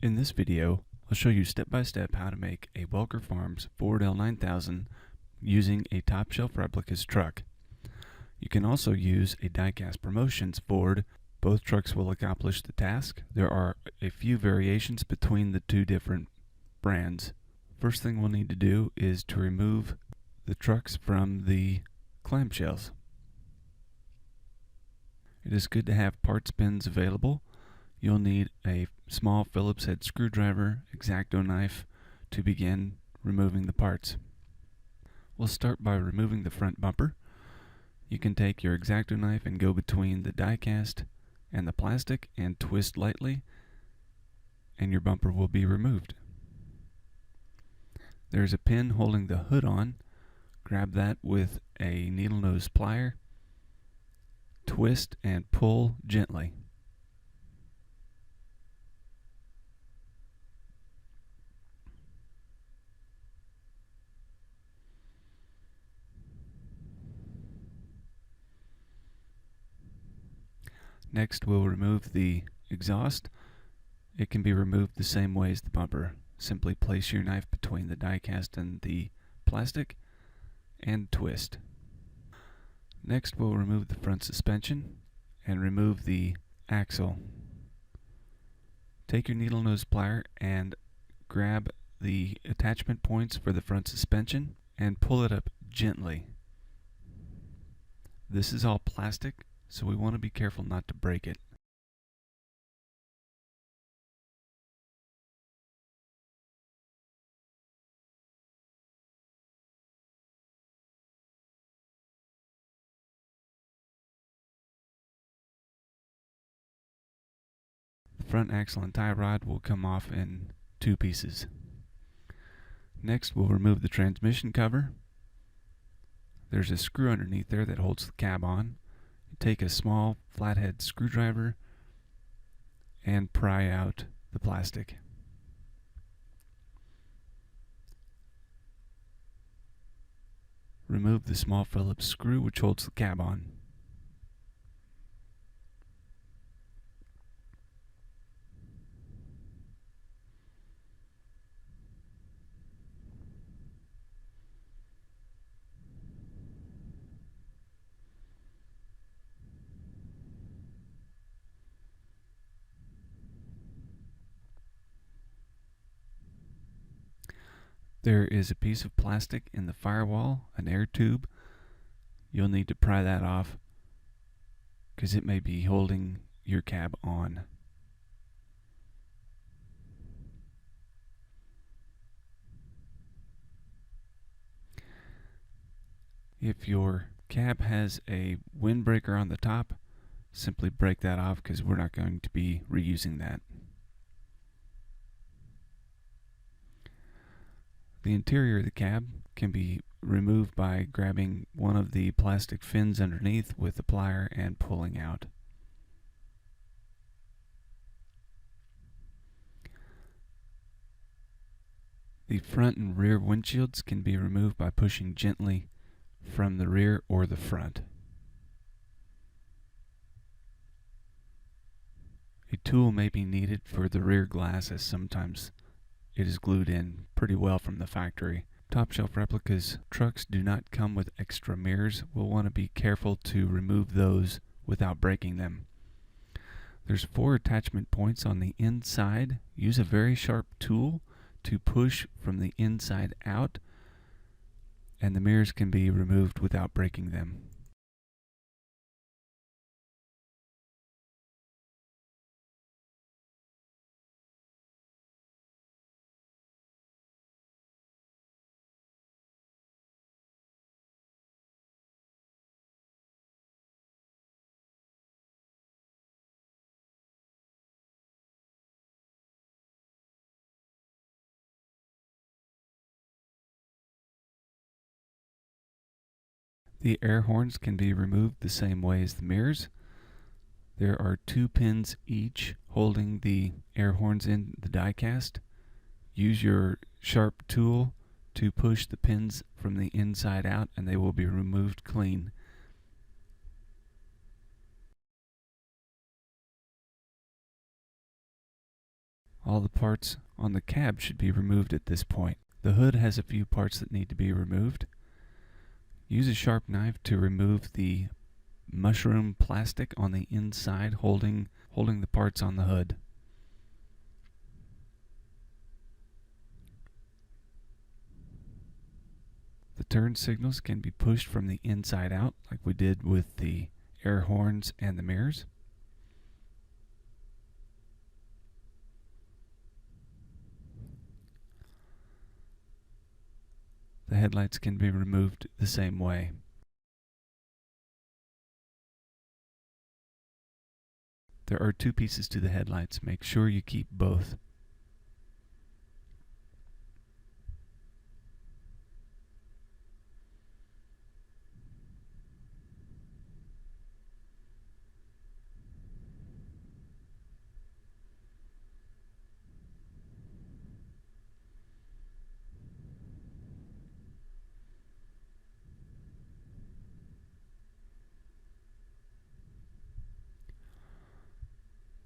In this video, I'll show you step by step how to make a Welker Farms Ford L9000 using a top shelf replicas truck. You can also use a Diecast Promotions Ford. Both trucks will accomplish the task. There are a few variations between the two different brands. First thing we'll need to do is to remove the trucks from the clamshells. It is good to have parts bins available. You'll need a small Phillips head screwdriver, X-Acto knife to begin removing the parts. We'll start by removing the front bumper. You can take your X-Acto knife and go between the die cast and the plastic and twist lightly, and your bumper will be removed. There's a pin holding the hood on. Grab that with a needle nose plier, twist and pull gently. Next, we'll remove the exhaust. It can be removed the same way as the bumper. Simply place your knife between the die cast and the plastic and twist. Next, we'll remove the front suspension and remove the axle. Take your needle nose plier and grab the attachment points for the front suspension and pull it up gently. This is all plastic, so we want to be careful not to break it. The front axle and tie rod will come off in two pieces. Next, we'll remove the transmission cover. There's a screw underneath there that holds the cab on. Take a small flathead screwdriver and pry out the plastic. Remove the small Phillips screw which holds the cab on. There is a piece of plastic in the firewall, an air tube. You'll need to pry that off because it may be holding your cab on. If your cab has a windbreaker on the top, simply break that off because we're not going to be reusing that. The interior of the cab can be removed by grabbing one of the plastic fins underneath with the plier and pulling out. The front and rear windshields can be removed by pushing gently from the rear or the front. A tool may be needed for the rear glass as sometimes it is glued in pretty well from the factory. Top shelf replicas trucks do not come with extra mirrors. We'll want to be careful to remove those without breaking them. There's 4 attachment points on the inside. Use a very sharp tool to push from the inside out, and the mirrors can be removed without breaking them. The air horns can be removed the same way as the mirrors. There are 2 pins each holding the air horns in the die cast. Use your sharp tool to push the pins from the inside out and they will be removed clean. All the parts on the cab should be removed at this point. The hood has a few parts that need to be removed. Use a sharp knife to remove the mushroom plastic on the inside holding the parts on the hood. The turn signals can be pushed from the inside out like we did with the air horns and the mirrors. The headlights can be removed the same way. There are two pieces to the headlights. Make sure you keep both.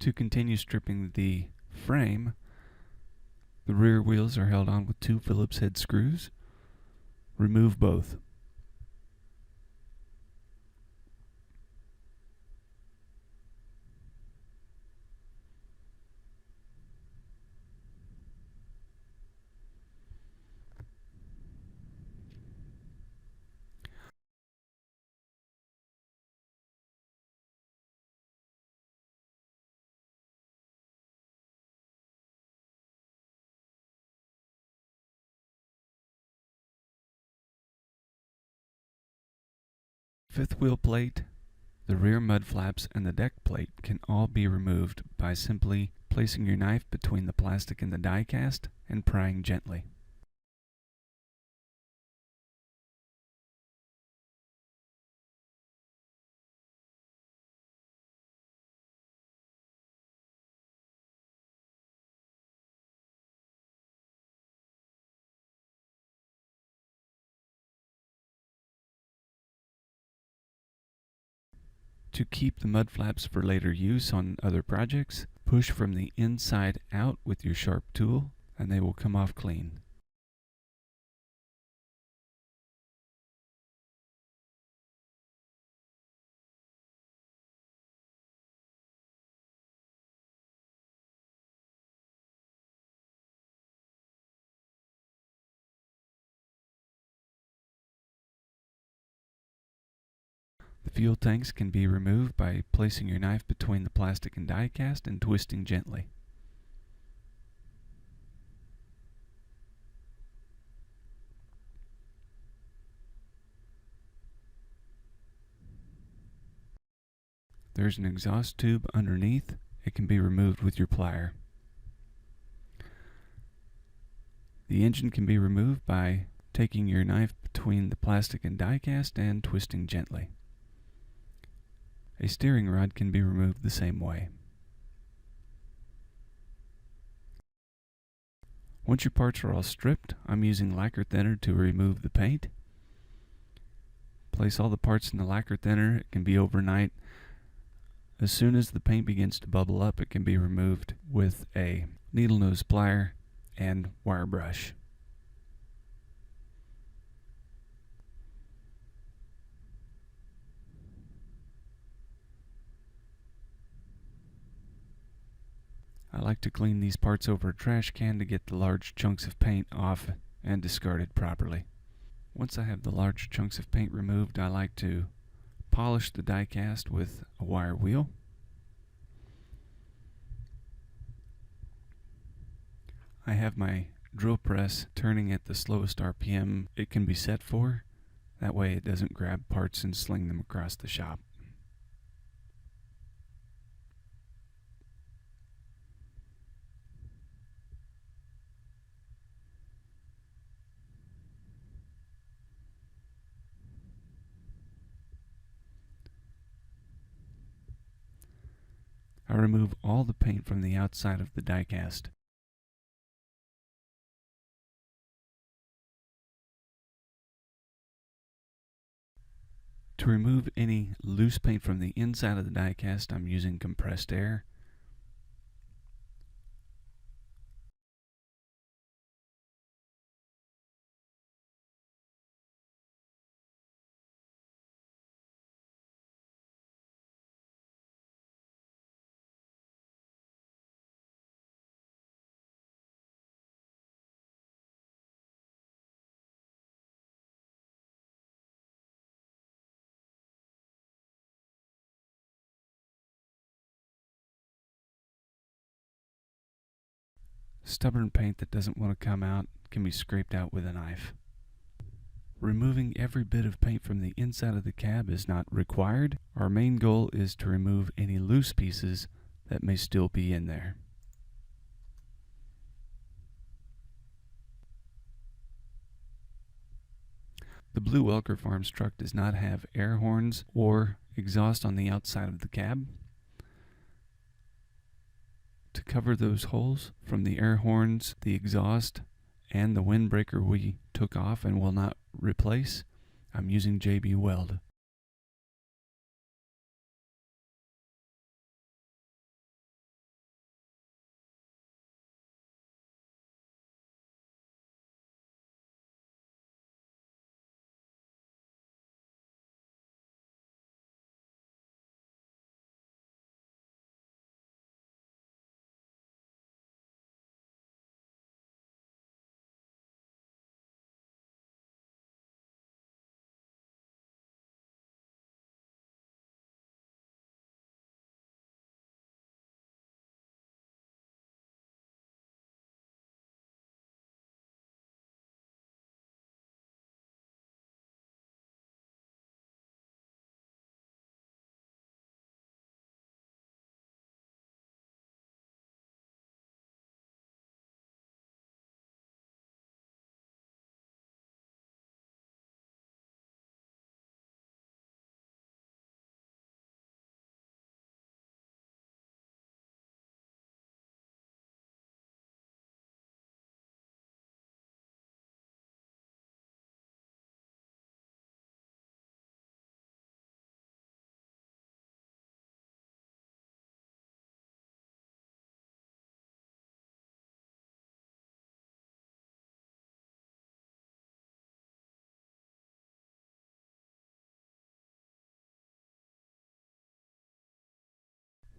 To continue stripping the frame, the rear wheels are held on with two Phillips head screws. Remove both. Fifth wheel plate, the rear mud flaps, and the deck plate can all be removed by simply placing your knife between the plastic and the die cast and prying gently. To keep the mud flaps for later use on other projects, push from the inside out with your sharp tool and they will come off clean. The fuel tanks can be removed by placing your knife between the plastic and die cast and twisting gently. There's an exhaust tube underneath. It can be removed with your plier. The engine can be removed by taking your knife between the plastic and die cast and twisting gently. A steering rod can be removed the same way. Once your parts are all stripped, I'm using lacquer thinner to remove the paint. Place all the parts in the lacquer thinner. It can be overnight. As soon as the paint begins to bubble up, it can be removed with a needle nose plier and wire brush. I like to clean these parts over a trash can to get the large chunks of paint off and discarded properly. Once I have the large chunks of paint removed, I like to polish the die cast with a wire wheel. I have my drill press turning at the slowest RPM it can be set for. That way it doesn't grab parts and sling them across the shop. I remove all the paint from the outside of the die cast. To remove any loose paint from the inside of the die cast, I'm using compressed air. Stubborn paint that doesn't want to come out can be scraped out with a knife. Removing every bit of paint from the inside of the cab is not required. Our main goal is to remove any loose pieces that may still be in there. The blue Welker Farms truck does not have air horns or exhaust on the outside of the cab. To cover those holes from the air horns, the exhaust, and the windbreaker we took off and will not replace, I'm using JB Weld.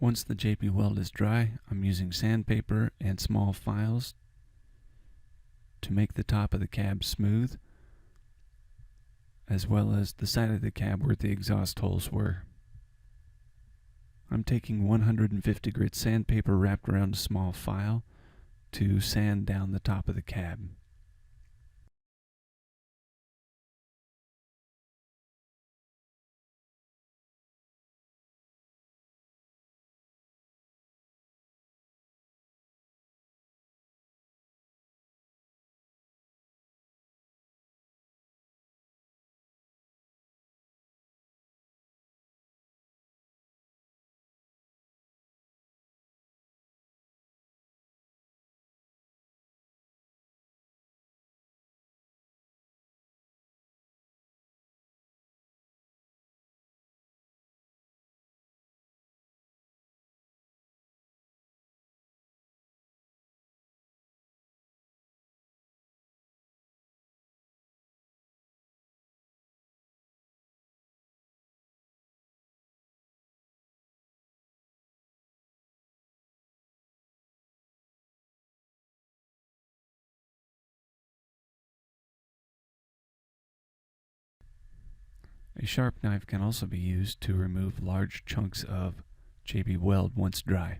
Once the JB Weld is dry, I'm using sandpaper and small files to make the top of the cab smooth, as well as the side of the cab where the exhaust holes were. I'm taking 150 grit sandpaper wrapped around a small file to sand down the top of the cab. A sharp knife can also be used to remove large chunks of JB Weld once dry.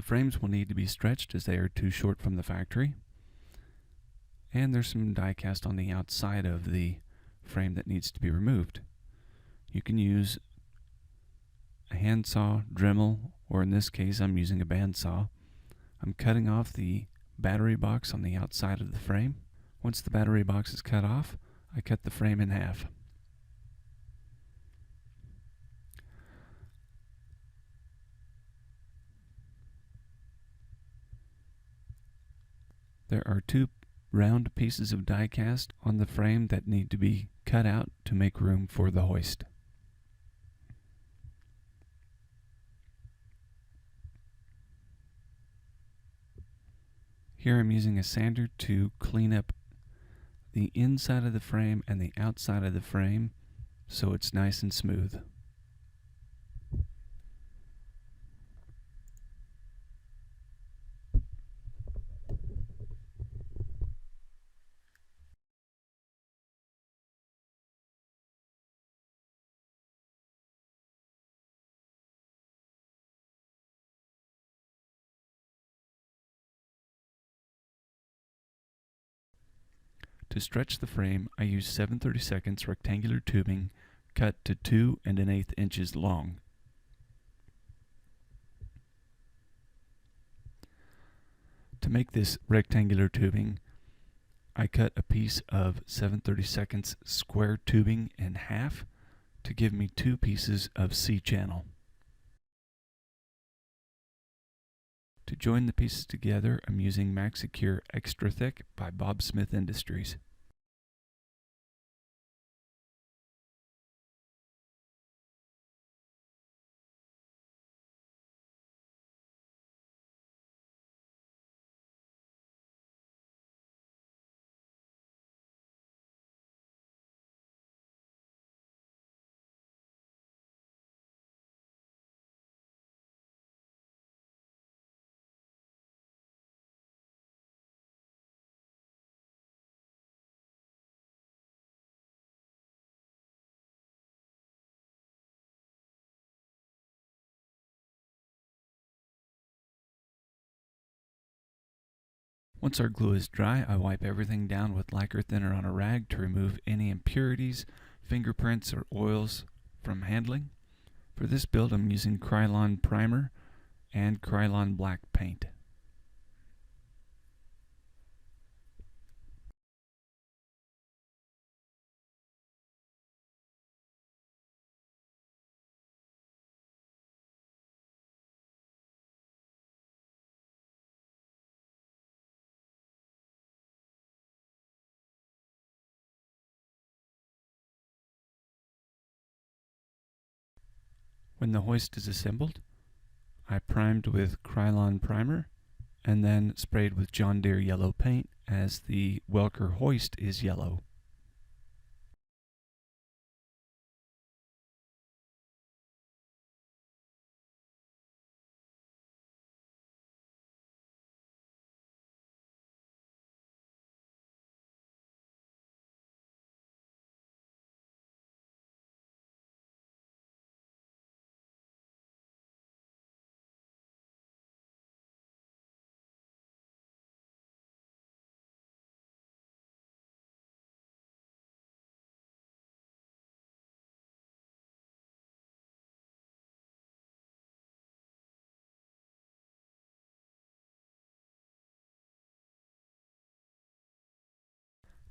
frames will need to be stretched as they are too short from the factory. And there's some die cast on the outside of the frame that needs to be removed. You can use a handsaw, Dremel, or in this case I'm using a bandsaw. I'm cutting off the battery box on the outside of the frame. Once the battery box is cut off, I cut the frame in half. There are two round pieces of die cast on the frame that need to be cut out to make room for the hoist. Here I'm using a sander to clean up the inside of the frame and the outside of the frame so it's nice and smooth. To stretch the frame, I use 7/32 rectangular tubing cut to 2 1/8 inches long. To make this rectangular tubing, I cut a piece of 7/32 square tubing in half to give me 2 pieces of C-channel. To join the pieces together, I'm using MaxSecure Extra Thick by Bob Smith Industries. Once our glue is dry, I wipe everything down with lacquer thinner on a rag to remove any impurities, fingerprints, or oils from handling. For this build, I'm using Krylon primer and Krylon black paint. When the hoist is assembled, I primed with Krylon primer and then sprayed with John Deere yellow paint as the Welker hoist is yellow.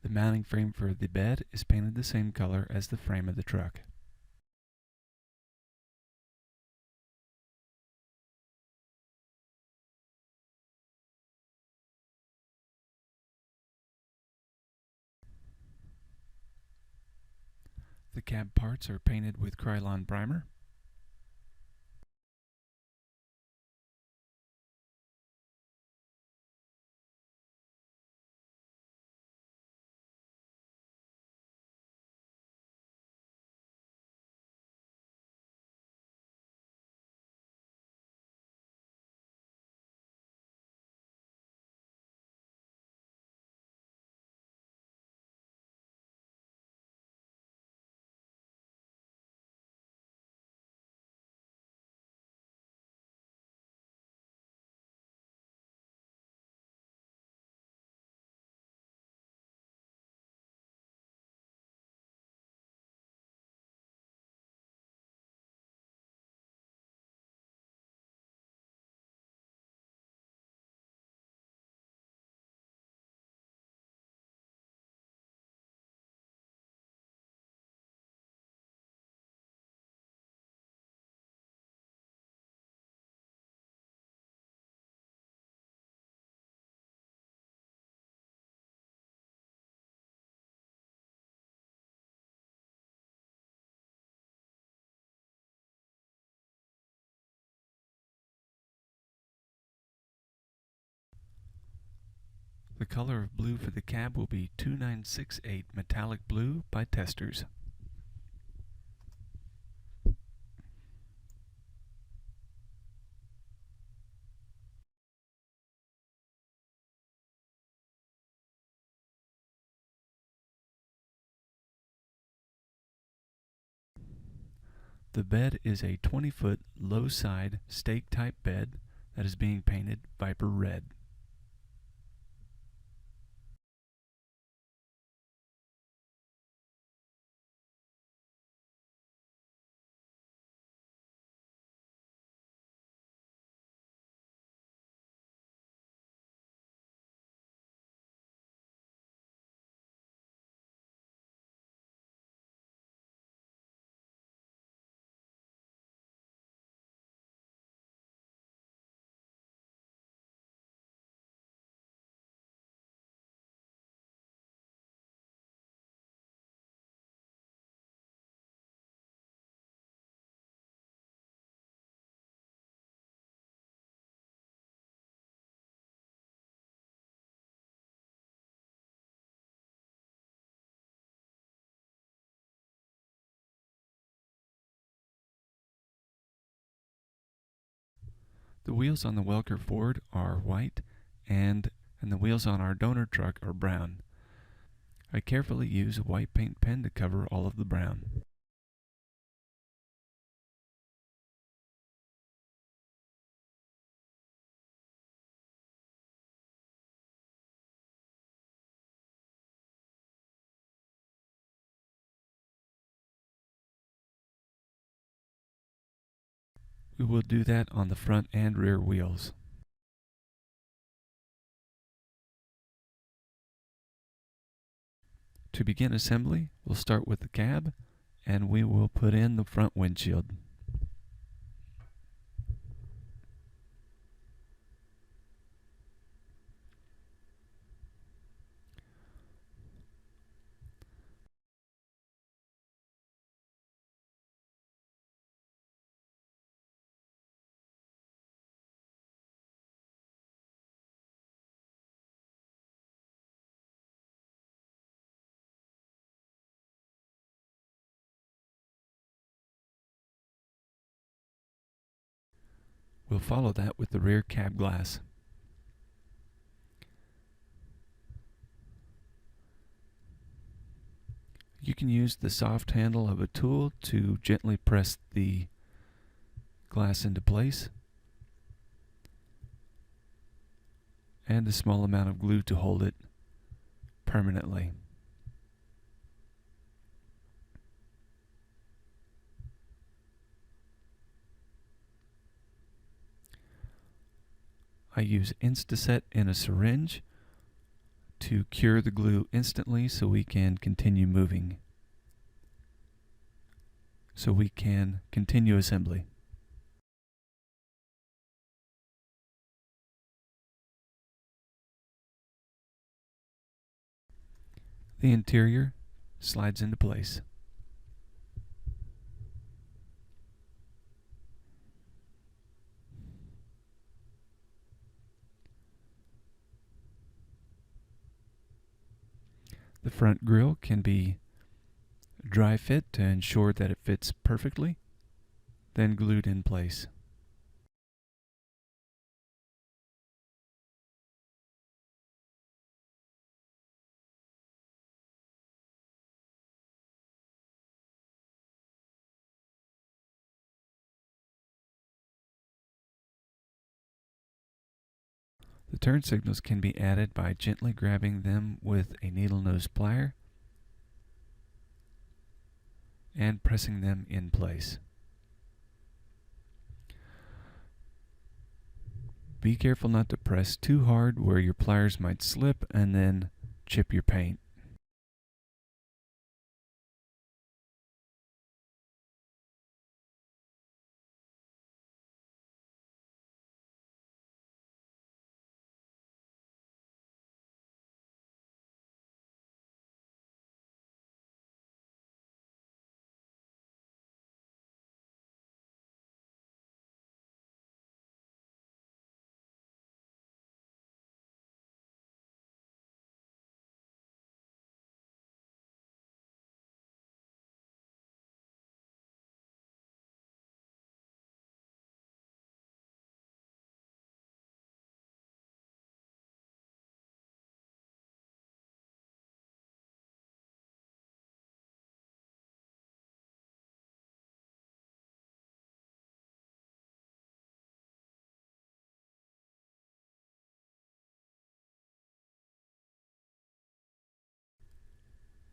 The mounting frame for the bed is painted the same color as the frame of the truck. The cab parts are painted with Krylon primer. The color of blue for the cab will be 2968 metallic blue by Testers. The bed is a 20-foot low-side stake-type bed that is being painted Viper Red. The wheels on the Welker Ford are white and the wheels on our donor truck are brown. I carefully use a white paint pen to cover all of the brown. We will do that on the front and rear wheels. To begin assembly, we'll start with the cab and we will put in the front windshield. We'll follow that with the rear cab glass. You can use the soft handle of a tool to gently press the glass into place, and a small amount of glue to hold it permanently. I use Instaset in a syringe to cure the glue instantly so we can continue moving. So we can continue assembly. The interior slides into place. The front grille can be dry fit to ensure that it fits perfectly, then glued in place. The turn signals can be added by gently grabbing them with a needle nose plier and pressing them in place. Be careful not to press too hard where your pliers might slip and then chip your paint.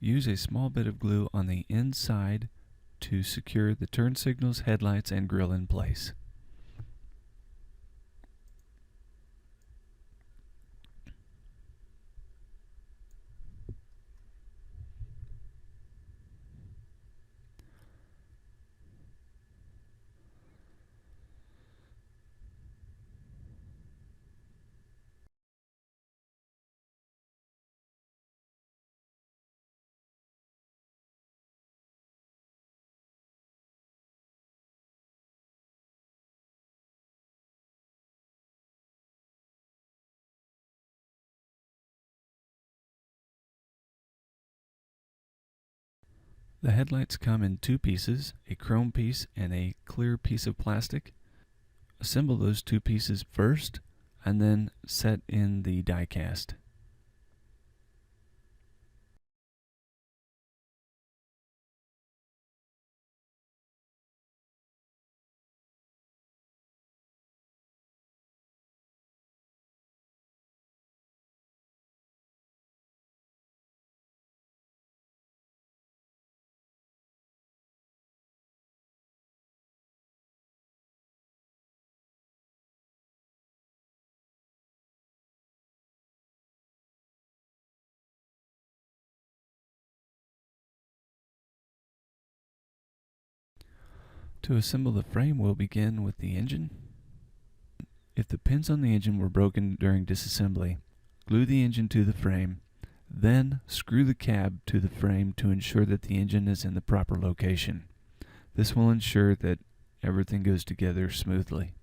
Use a small bit of glue on the inside to secure the turn signals, headlights, and grille in place. The headlights come in two pieces, a chrome piece and a clear piece of plastic. Assemble those two pieces first and then set in the die cast. To assemble the frame, we'll begin with the engine. If the pins on the engine were broken during disassembly, glue the engine to the frame, then screw the cab to the frame to ensure that the engine is in the proper location. This will ensure that everything goes together smoothly.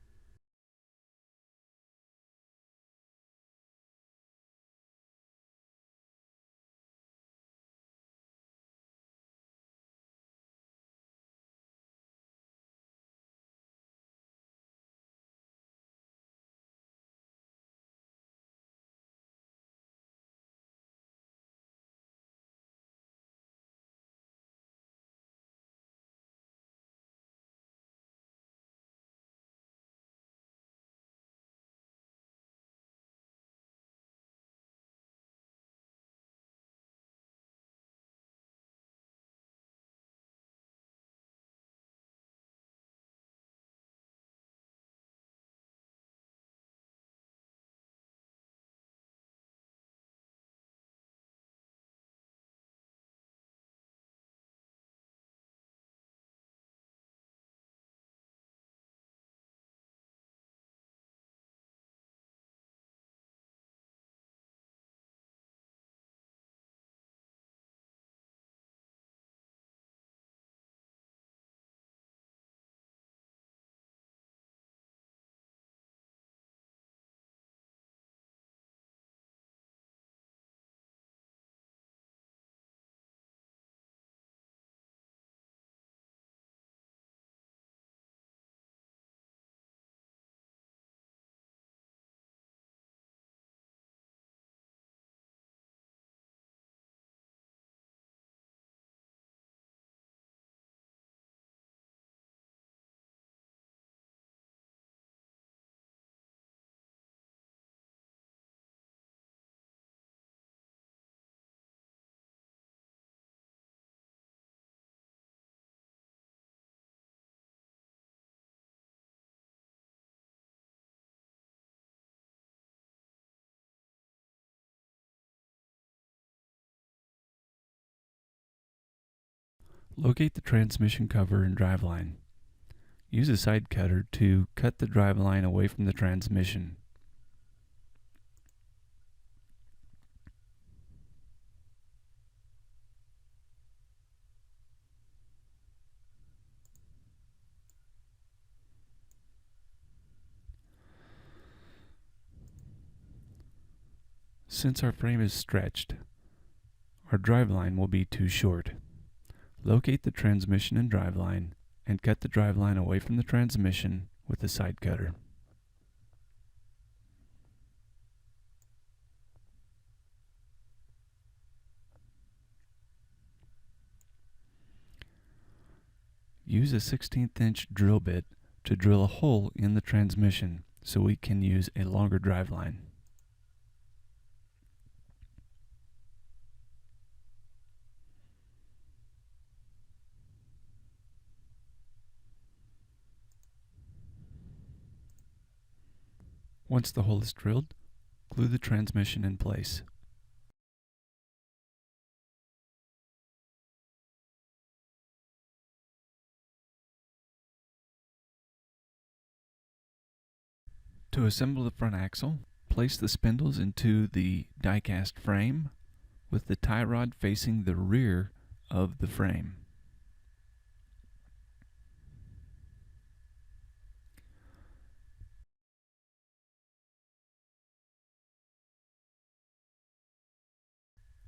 Locate the transmission cover and driveline. Use a side cutter to cut the driveline away from the transmission. Since our frame is stretched, our driveline will be too short. Locate the transmission and driveline and cut the driveline away from the transmission with a side cutter. Use a 1/16 inch drill bit to drill a hole in the transmission so we can use a longer driveline. Once the hole is drilled, glue the transmission in place. To assemble the front axle, place the spindles into the die-cast frame with the tie rod facing the rear of the frame.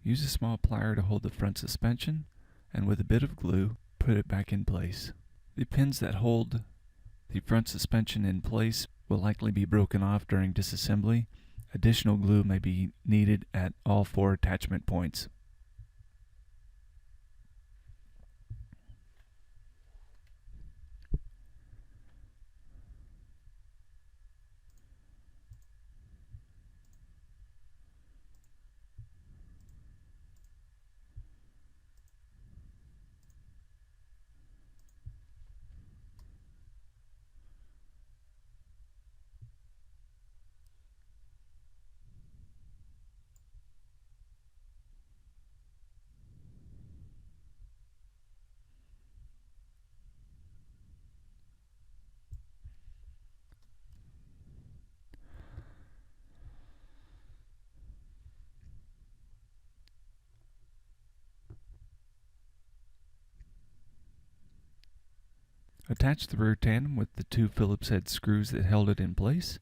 Use a small plier to hold the front suspension, and with a bit of glue, put it back in place. The pins that hold the front suspension in place will likely be broken off during disassembly. Additional glue may be needed at all 4 attachment points. Attach the rear tandem with the 2 Phillips head screws that held it in place.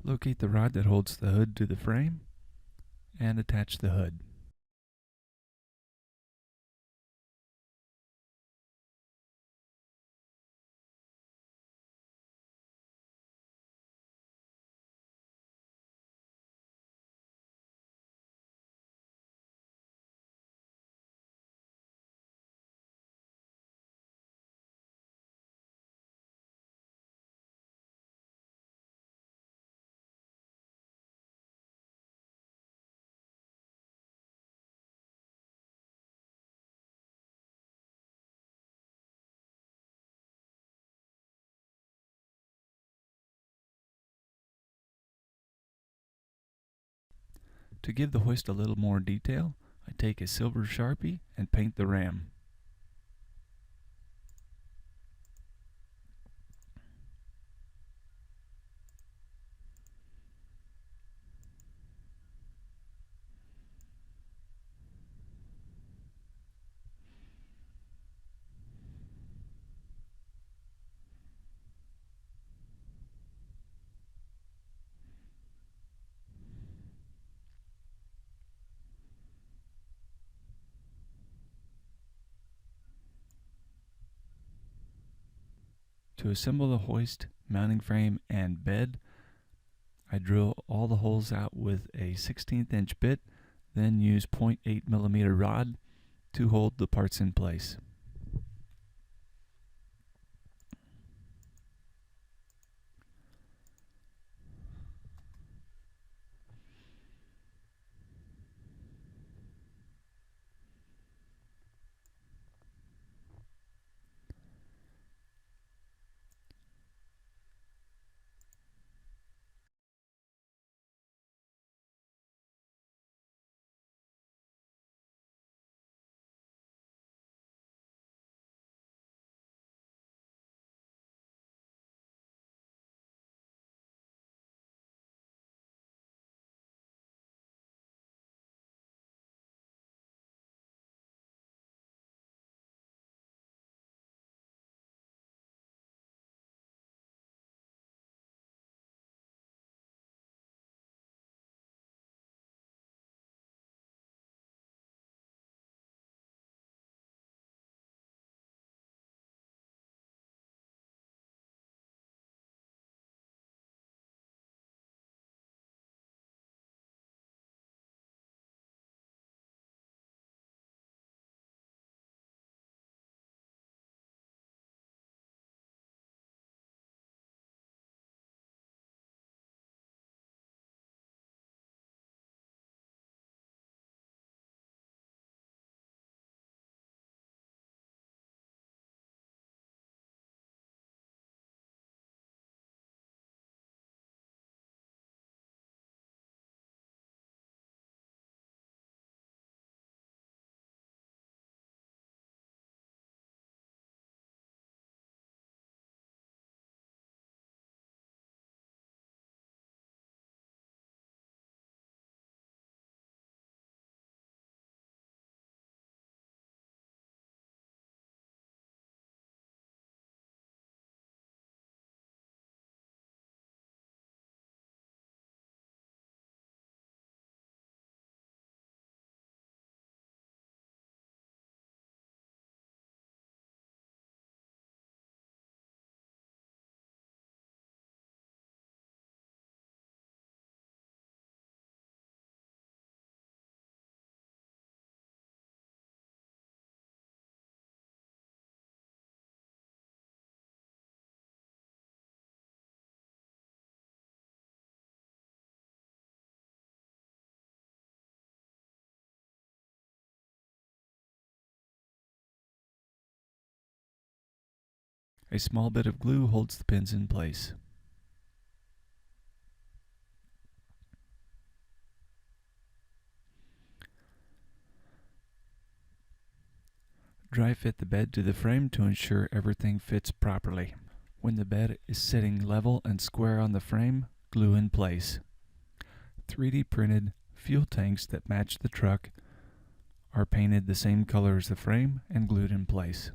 Locate the rod that holds the hood to the frame and attach the hood. To give the hoist a little more detail, I take a silver Sharpie and paint the ram. To assemble the hoist, mounting frame, and bed, I drill all the holes out with a 1/16 inch bit, then use 0.8 millimeter rod to hold the parts in place. A small bit of glue holds the pins in place. Dry fit the bed to the frame to ensure everything fits properly. When the bed is sitting level and square on the frame, glue in place. 3D printed fuel tanks that match the truck are painted the same color as the frame and glued in place.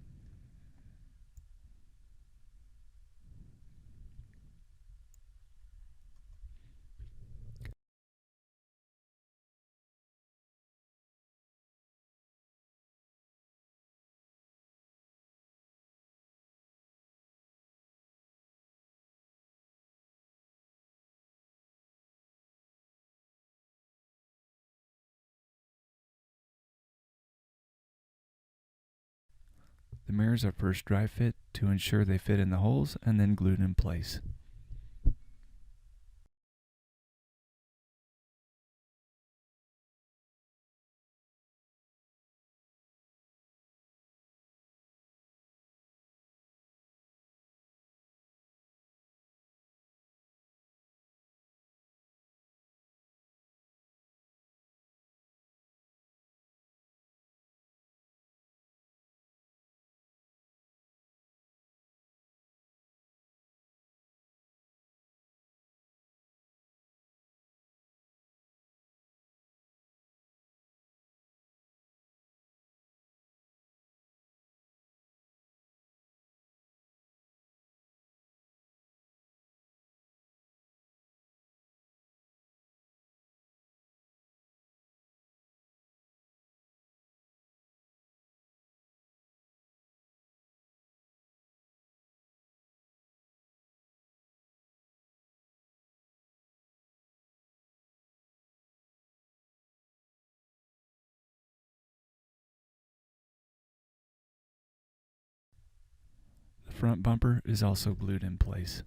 The mirrors are first dry fit to ensure they fit in the holes and then glued in place. The front bumper is also glued in place.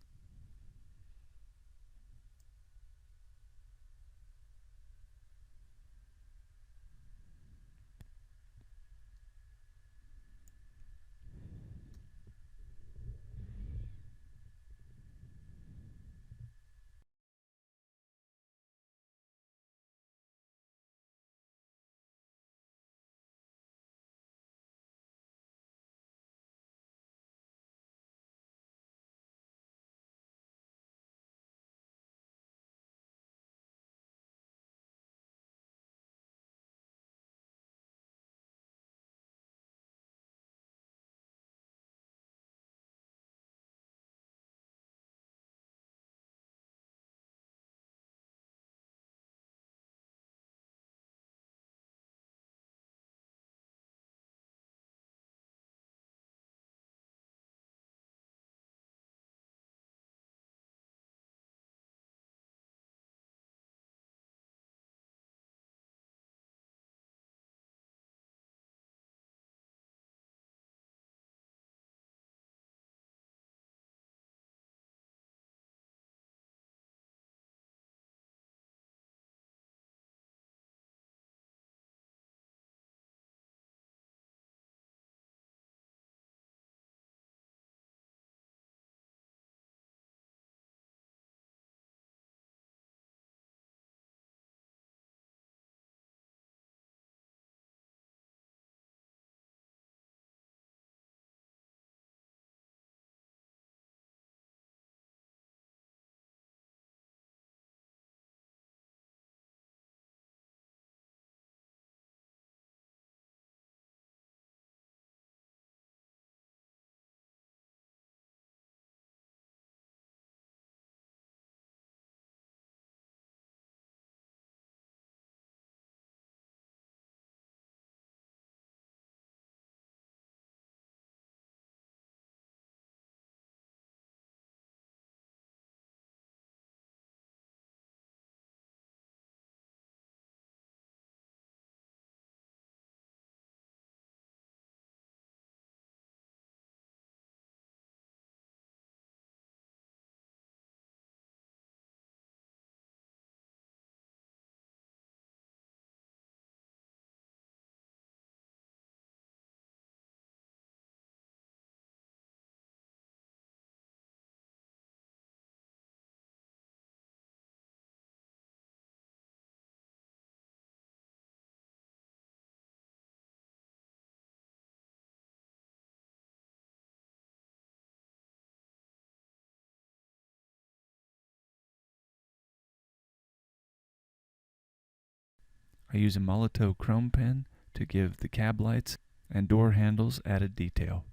I use a Molotow chrome pen to give the cab lights and door handles added detail.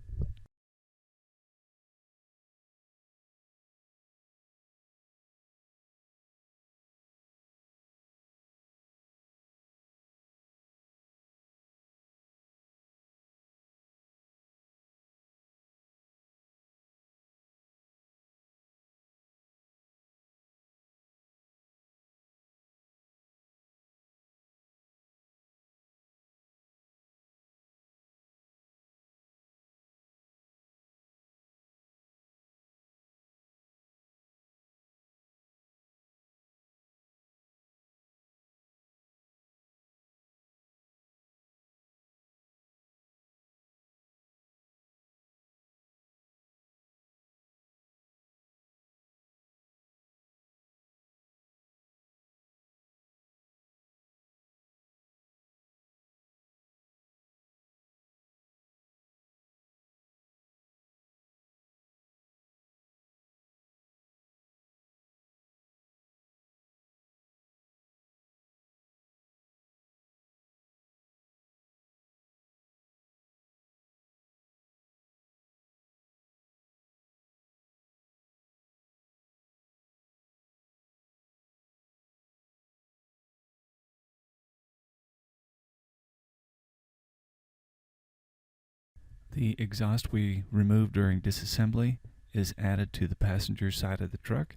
The exhaust we removed during disassembly is added to the passenger side of the truck,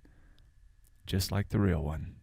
just like the real one.